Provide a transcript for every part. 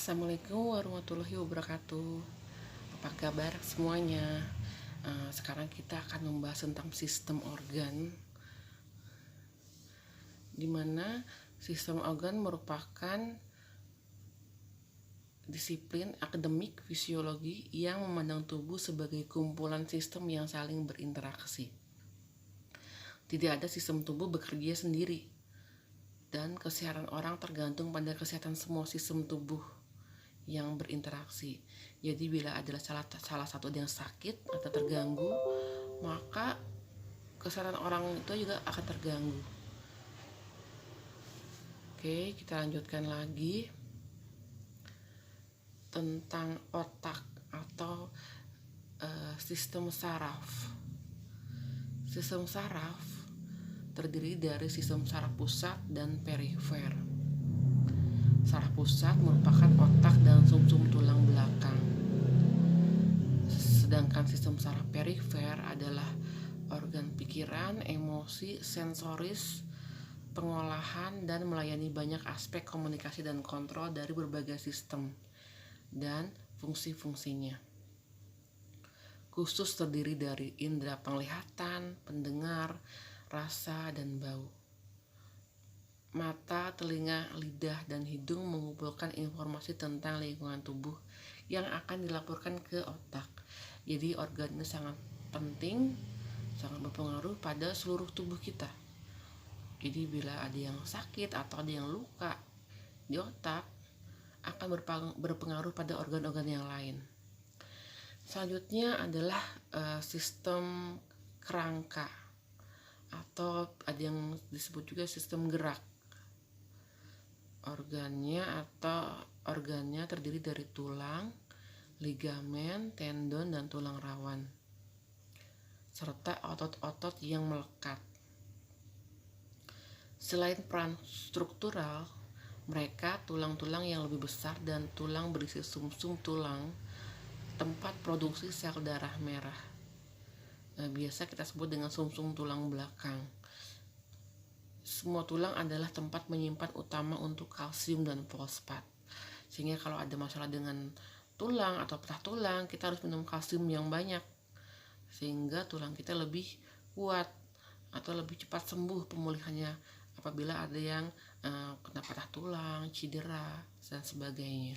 Assalamualaikum warahmatullahi wabarakatuh. Apa kabar semuanya? Sekarang kita akan membahas tentang sistem organ, di mana sistem organ merupakan disiplin akademik fisiologi yang memandang tubuh sebagai kumpulan sistem yang saling berinteraksi. Tidak ada sistem tubuh bekerja sendiri, dan kesehatan orang tergantung pada kesehatan semua sistem tubuh yang berinteraksi. Jadi bila adalah salah satu yang sakit atau terganggu, maka kesehatan orang itu juga akan terganggu. Oke, kita lanjutkan lagi tentang otak atau sistem saraf. Sistem saraf terdiri dari sistem saraf pusat dan perifer. Saraf pusat merupakan otak dan sumsum tulang belakang. Sedangkan sistem saraf perifer adalah organ pikiran, emosi, sensoris, pengolahan, dan melayani banyak aspek komunikasi dan kontrol dari berbagai sistem dan fungsi-fungsinya. Khusus terdiri dari indera penglihatan, pendengar, rasa, dan bau. Mata, telinga, lidah, dan hidung mengumpulkan informasi tentang lingkungan tubuh yang akan dilaporkan ke otak. Jadi organ ini sangat penting, sangat berpengaruh pada seluruh tubuh kita. Jadi bila ada yang sakit atau ada yang luka di otak, akan berpengaruh pada organ-organ yang lain. Selanjutnya adalah sistem kerangka, atau ada yang disebut juga sistem gerak. Organnya terdiri dari tulang, ligamen, tendon, dan tulang rawan, serta otot-otot yang melekat. Selain peran struktural, mereka tulang-tulang yang lebih besar dan tulang berisi sumsum tulang, tempat produksi sel darah merah. Biasa kita sebut dengan sumsum tulang belakang. Semua tulang adalah tempat menyimpan utama untuk kalsium dan fosfat. Sehingga kalau ada masalah dengan tulang atau patah tulang, kita harus minum kalsium yang banyak, sehingga tulang kita lebih kuat atau lebih cepat sembuh pemulihannya apabila ada yang kena patah tulang, cedera, dan sebagainya.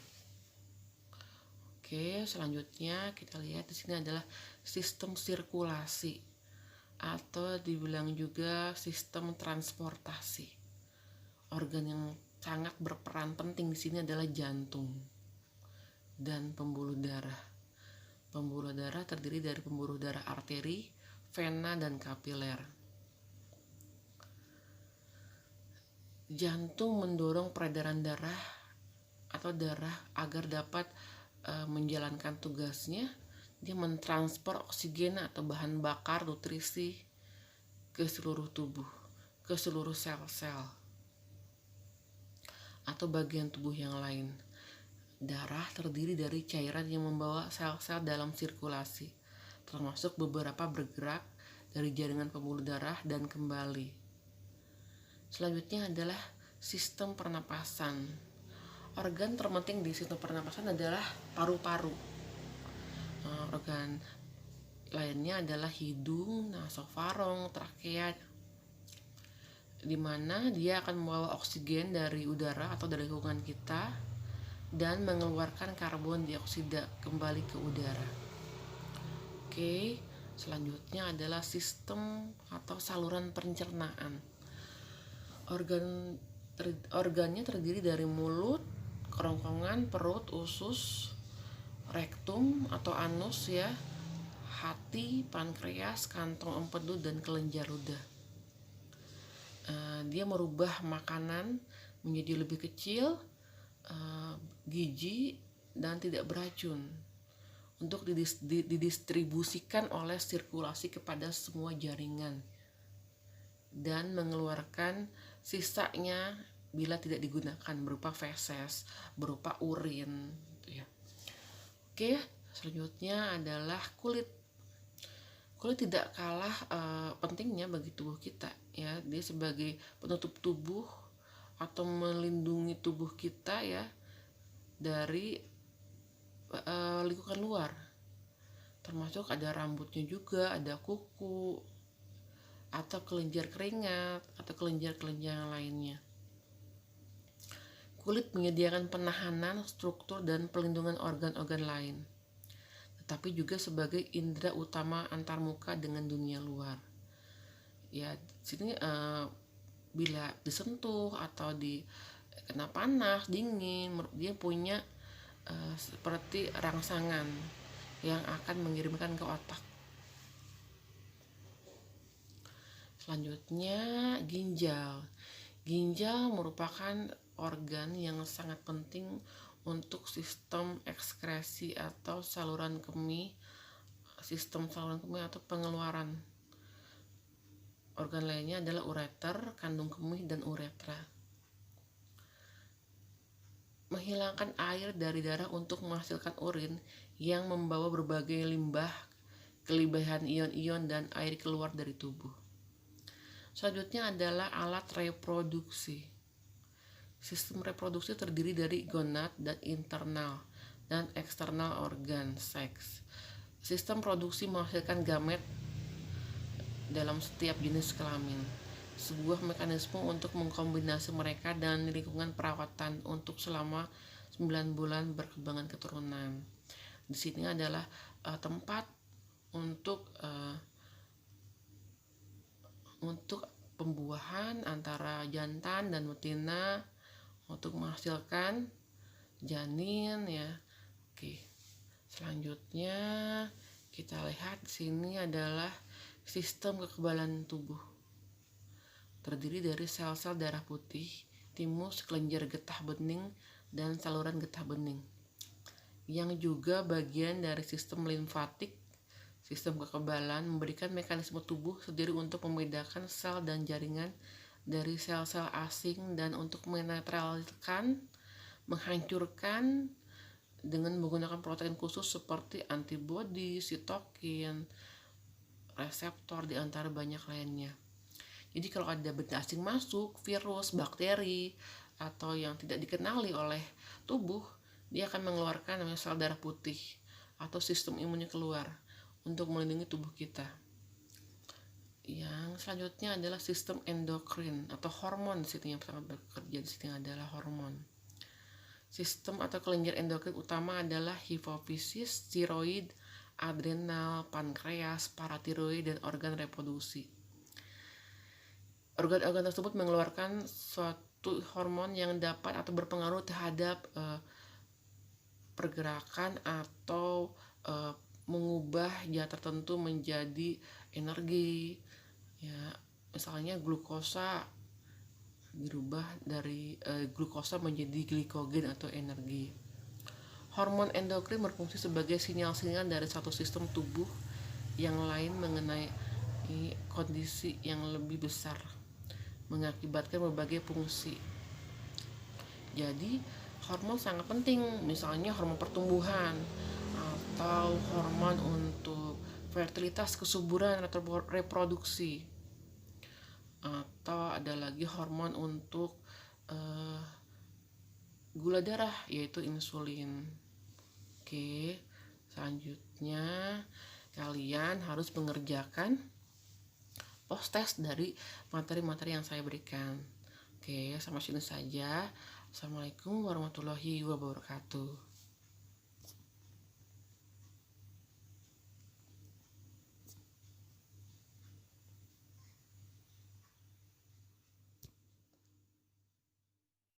Oke, selanjutnya kita lihat di sini adalah sistem sirkulasi, atau dibilang juga sistem transportasi. Organ yang sangat berperan penting di sini adalah jantung dan pembuluh darah. Pembuluh darah terdiri dari pembuluh darah arteri, vena, dan kapiler. Jantung mendorong peredaran darah atau darah agar dapat menjalankan tugasnya. Dia mentransfer oksigen atau bahan bakar nutrisi ke seluruh tubuh, ke seluruh sel-sel atau bagian tubuh yang lain. Darah terdiri dari cairan yang membawa sel-sel dalam sirkulasi, termasuk beberapa bergerak dari jaringan pembuluh darah dan kembali. Selanjutnya adalah sistem pernapasan. Organ terpenting di sistem pernapasan adalah paru-paru. Organ lainnya adalah hidung, nasofaring, trakea, di mana dia akan membawa oksigen dari udara atau dari lingkungan kita dan mengeluarkan karbon dioksida kembali ke udara. Oke, selanjutnya adalah sistem atau saluran pencernaan. Organnya terdiri dari mulut, kerongkongan, perut, usus, rektum atau anus ya, hati, pankreas, kantong empedu, dan kelenjar ludah. Dia merubah makanan menjadi lebih kecil, gizi, dan tidak beracun untuk didistribusikan oleh sirkulasi kepada semua jaringan dan mengeluarkan sisanya bila tidak digunakan berupa feses, berupa urin gitu ya. Oke, selanjutnya adalah kulit. Kulit tidak kalah pentingnya bagi tubuh kita ya. Dia sebagai penutup tubuh atau melindungi tubuh kita ya dari lingkungan luar, termasuk ada rambutnya juga, ada kuku atau kelenjar keringat atau kelenjar-kelenjar yang lainnya. Kulit menyediakan penahanan, struktur, dan pelindungan organ-organ lain, tetapi juga sebagai indera utama antarmuka dengan dunia luar. Ya, sini bila disentuh atau kena panas, dingin, dia punya seperti rangsangan yang akan mengirimkan ke otak. Selanjutnya, ginjal. Ginjal merupakan organ yang sangat penting untuk sistem ekskresi atau saluran kemih, atau pengeluaran. Organ lainnya adalah ureter, kandung kemih, dan uretra. Menghilangkan air dari darah untuk menghasilkan urin yang membawa berbagai limbah, kelebihan ion-ion, dan air keluar dari tubuh. Selanjutnya adalah alat reproduksi. Sistem reproduksi terdiri dari gonad dan internal dan eksternal organ seks. Sistem produksi menghasilkan gamet dalam setiap jenis kelamin. Sebuah mekanisme untuk mengkombinasi mereka dan lingkungan perawatan untuk selama 9 bulan berkembangan keturunan. Di sini adalah tempat untuk pembuahan antara jantan dan betina untuk menghasilkan janin ya. Oke. Selanjutnya kita lihat di sini adalah sistem kekebalan tubuh. Terdiri dari sel-sel darah putih, timus, kelenjar getah bening, dan saluran getah bening. Yang juga bagian dari sistem limfatik. Sistem kekebalan memberikan mekanisme tubuh sendiri untuk membedakan sel dan jaringan dari sel-sel asing dan untuk menetralkan, menghancurkan dengan menggunakan protein khusus seperti antibodi, sitokin, reseptor, di antara banyak lainnya. Jadi kalau ada benda asing masuk, virus, bakteri, atau yang tidak dikenali oleh tubuh, dia akan mengeluarkan namanya sel darah putih atau sistem imunnya keluar untuk melindungi tubuh kita. Yang selanjutnya adalah sistem endokrin atau hormon. Di sini yang sangat bekerja di sini adalah hormon. Sistem atau kelenjar endokrin utama adalah hipofisis, tiroid, adrenal, pankreas, paratiroid, dan organ reproduksi. Organ-organ tersebut mengeluarkan suatu hormon yang dapat atau berpengaruh terhadap pergerakan atau mengubah zat tertentu menjadi energi. Ya, misalnya glukosa dirubah dari glukosa menjadi glikogen atau energi. Hormon endokrin berfungsi sebagai sinyal-sinyal dari satu sistem tubuh yang lain mengenai kondisi yang lebih besar, mengakibatkan berbagai fungsi. Jadi hormon sangat penting, misalnya hormon pertumbuhan atau hormon untuk fertilitas, kesuburan atau reproduksi, atau ada lagi hormon untuk gula darah yaitu insulin. Oke, selanjutnya kalian harus mengerjakan post-test dari materi-materi yang saya berikan. Oke, sampai sini saja. Assalamualaikum warahmatullahi wabarakatuh.